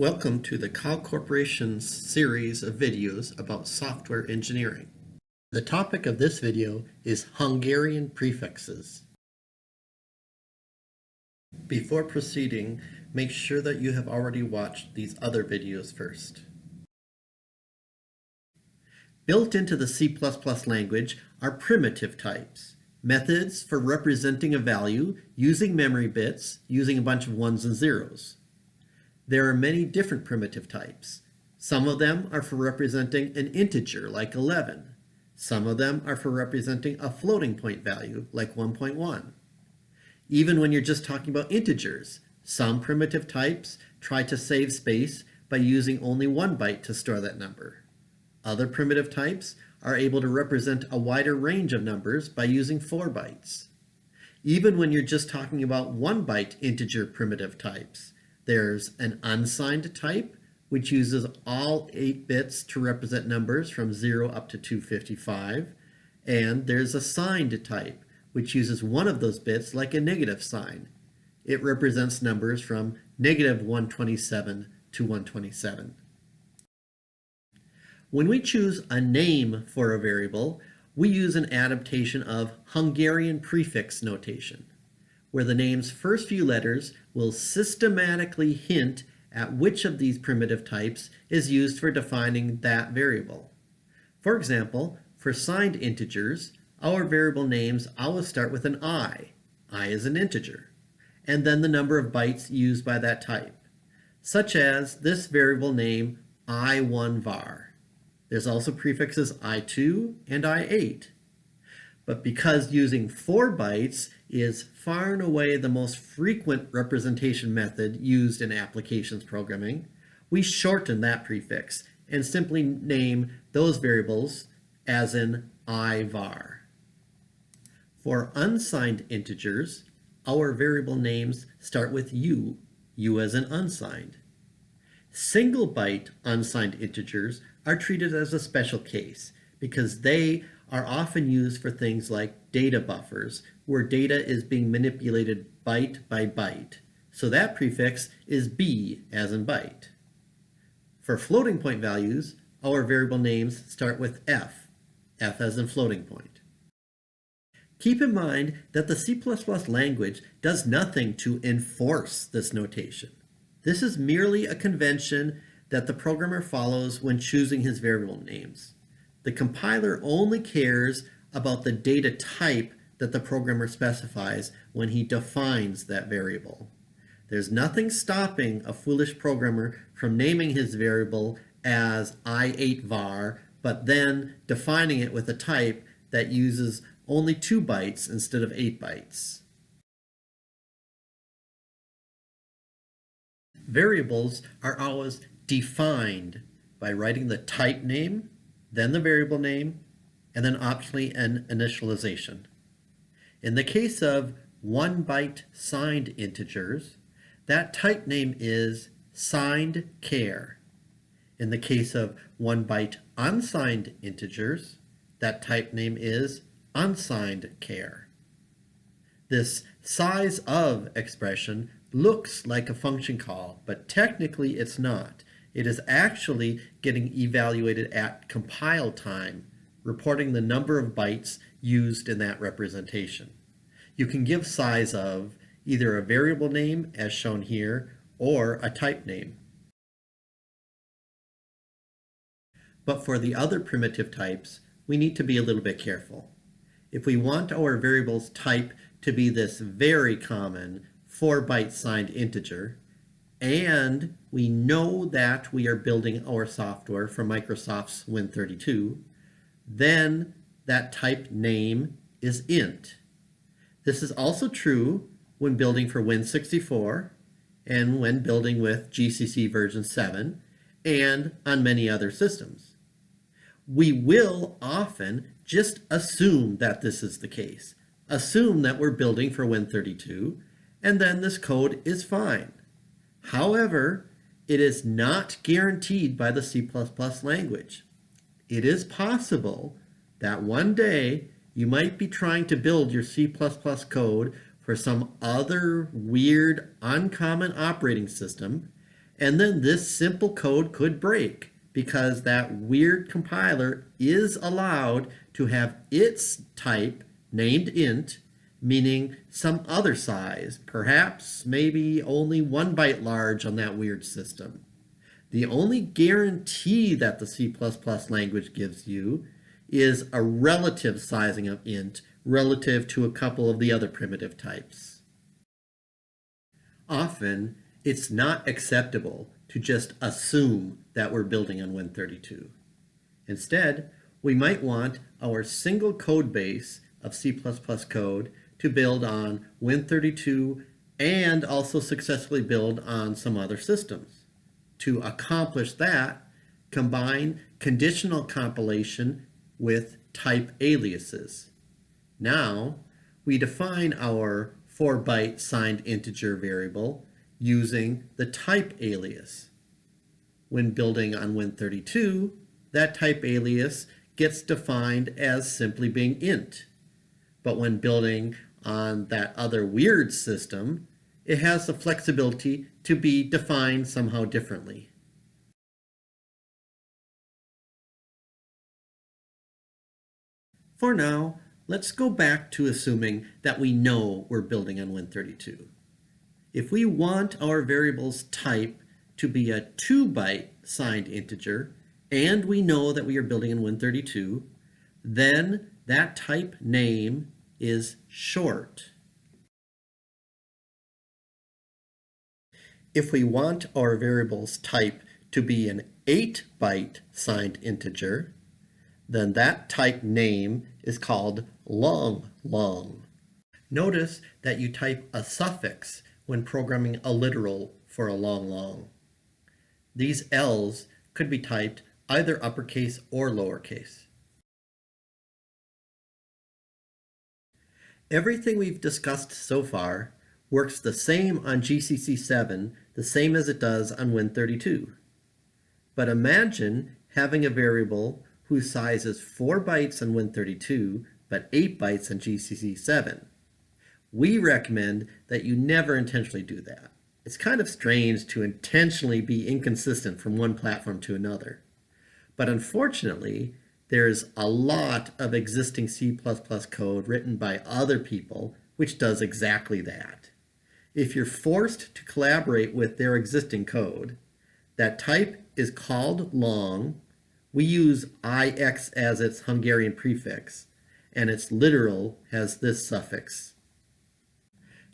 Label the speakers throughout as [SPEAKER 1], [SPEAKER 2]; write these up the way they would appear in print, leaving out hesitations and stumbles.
[SPEAKER 1] Welcome to the Cow Corporation's series of videos about software engineering. The topic of this video is Hungarian prefixes. Before proceeding, make sure that you have already watched these other videos first. Built into the C++ language are primitive types, methods for representing a value using memory bits, using a bunch of ones and zeros. There are many different primitive types. Some of them are for representing an integer, like 11. Some of them are for representing a floating point value, like 1.1. Even when you're just talking about integers, some primitive types try to save space by using only 1 byte to store that number. Other primitive types are able to represent a wider range of numbers by using 4 bytes. Even when you're just talking about 1 byte integer primitive types, there's an unsigned type, which uses all 8 bits to represent numbers from 0 up to 255, and there's a signed type, which uses one of those bits like a negative sign. It represents numbers from -127 to 127. When we choose a name for a variable, we use an adaptation of Hungarian prefix notation, where the name's first few letters will systematically hint at which of these primitive types is used for defining that variable. For example, for signed integers, our variable names always start with an I. I is an integer, and then the number of bytes used by that type, such as this variable name I1 var. There's also prefixes I2 and I8. But because using 4 bytes is far and away the most frequent representation method used in applications programming, we shorten that prefix and simply name those variables as in I_var. For unsigned integers, our variable names start with U as in unsigned. Single byte unsigned integers are treated as a special case because they are often used for things like data buffers, where data is being manipulated byte by byte. So that prefix is B as in byte. For floating point values, our variable names start with F as in floating point. Keep in mind that the C++ language does nothing to enforce this notation. This is merely a convention that the programmer follows when choosing his variable names. The compiler only cares about the data type that the programmer specifies when he defines that variable. There's nothing stopping a foolish programmer from naming his variable as I8 var, but then defining it with a type that uses only 2 bytes instead of 8 bytes. Variables are always defined by writing the type name, then the variable name, and then optionally an initialization. In the case of 1 byte signed integers, that type name is signed char. In the case of 1 byte unsigned integers, that type name is unsigned char. This size of expression looks like a function call, but technically it's not. It is actually getting evaluated at compile time, reporting the number of bytes used in that representation. You can give size of either a variable name, as shown here, or a type name. But for the other primitive types, we need to be a little bit careful. If we want our variable's type to be this very common 4-byte signed integer, and we know that we are building our software for Microsoft's Win32, then that type name is int. This is also true when building for Win64 and when building with GCC version 7 and on many other systems. We will often just assume that this is the case. Assume that we're building for Win32, and then this code is fine. However, it is not guaranteed by the C++ language. It is possible that one day you might be trying to build your C++ code for some other weird, uncommon operating system, And then this simple code could break because that weird compiler is allowed to have its type named int, meaning some other size, perhaps maybe only 1 byte large on that weird system. The only guarantee that the C++ language gives you is a relative sizing of int relative to a couple of the other primitive types. Often, it's not acceptable to just assume that we're building on Win32. Instead, we might want our single code base of C++ code to build on Win32 and also successfully build on some other systems. To accomplish that, combine conditional compilation with type aliases. Now, we define our 4-byte signed integer variable using the type alias. When building on Win32, that type alias gets defined as simply being int. But when building on that other weird system, it has the flexibility to be defined somehow differently. For now, let's go back to assuming that we know we're building on Win32. If we want our variable's type to be a 2-byte signed integer, and we know that we are building in Win32, then that type name is short. If we want our variable's type to be an 8-byte signed integer, then that type name is called long. Notice that you type a suffix when programming a literal for a long. These L's could be typed either uppercase or lowercase. Everything we've discussed so far works the same on GCC 7, the same as it does on Win32. But imagine having a variable whose size is 4 bytes on Win32, but 8 bytes on GCC 7. We recommend that you never intentionally do that. It's kind of strange to intentionally be inconsistent from one platform to another. But unfortunately, there's a lot of existing C++ code written by other people which does exactly that. If you're forced to collaborate with their existing code, that type is called long. We use IX as its Hungarian prefix, and its literal has this suffix.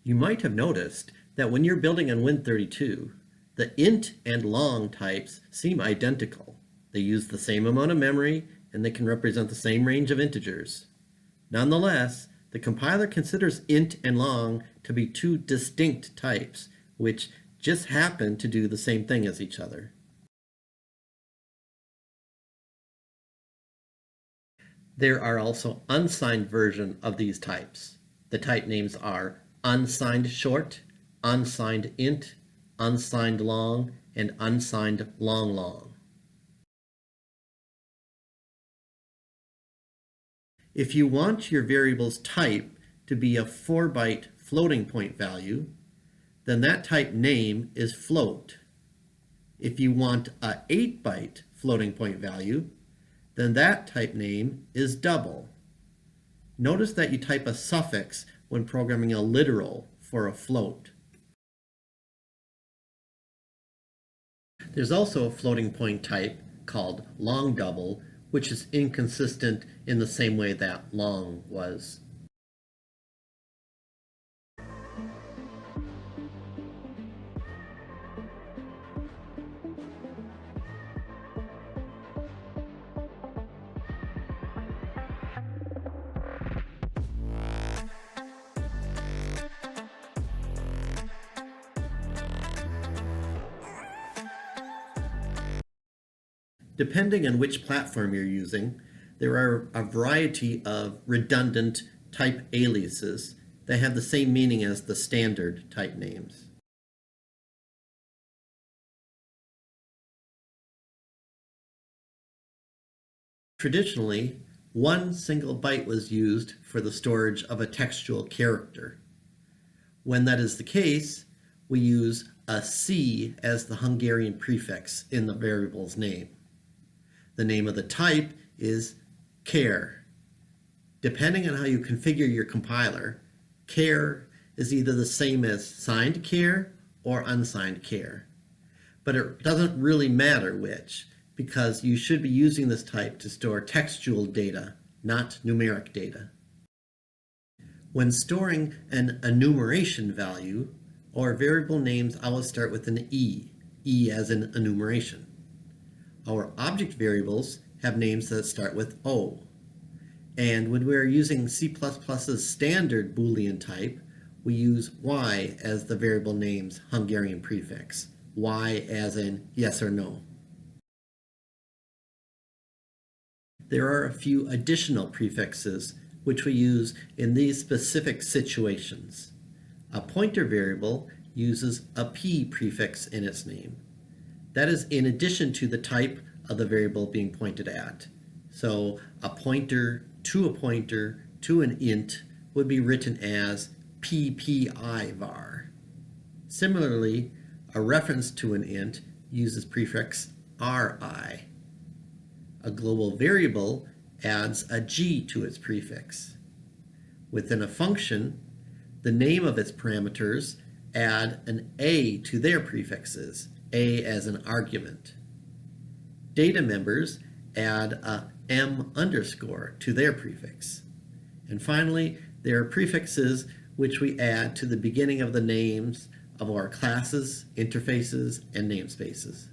[SPEAKER 1] You might have noticed that when you're building on Win32, the int and long types seem identical. They use the same amount of memory, and they can represent the same range of integers. Nonetheless, the compiler considers int and long to be two distinct types, which just happen to do the same thing as each other. There are also unsigned versions of these types. The type names are unsigned short, unsigned int, unsigned long, and unsigned long. If you want your variable's type to be a 4-byte floating point value, then that type name is float. If you want a 8-byte floating point value, then that type name is double. Notice that you type a suffix when programming a literal for a float. There's also a floating point type called long double, which is inconsistent in the same way that long was. Depending on which platform you're using, there are a variety of redundant type aliases that have the same meaning as the standard type names. Traditionally, one single byte was used for the storage of a textual character. When that is the case, we use a C as the Hungarian prefix in the variable's name. The name of the type is char. Depending on how you configure your compiler, char is either the same as signed char or unsigned char. But it doesn't really matter which, because you should be using this type to store textual data, not numeric data. When storing an enumeration value, our variable names always start with an E as in enumeration. Our object variables have names that start with O. And when we're using C++'s standard Boolean type, we use Y as the variable name's Hungarian prefix. Y as in yes or no. There are a few additional prefixes which we use in these specific situations. A pointer variable uses a P prefix in its name. That is in addition to the type of the variable being pointed at. So a pointer to an int would be written as PPI_var. Similarly, a reference to an int uses prefix RI. A global variable adds a G to its prefix. Within a function, the name of its parameters add an A to their prefixes, A as an argument. Data members add a M underscore to their prefix. And finally, there are prefixes which we add to the beginning of the names of our classes, interfaces, and namespaces.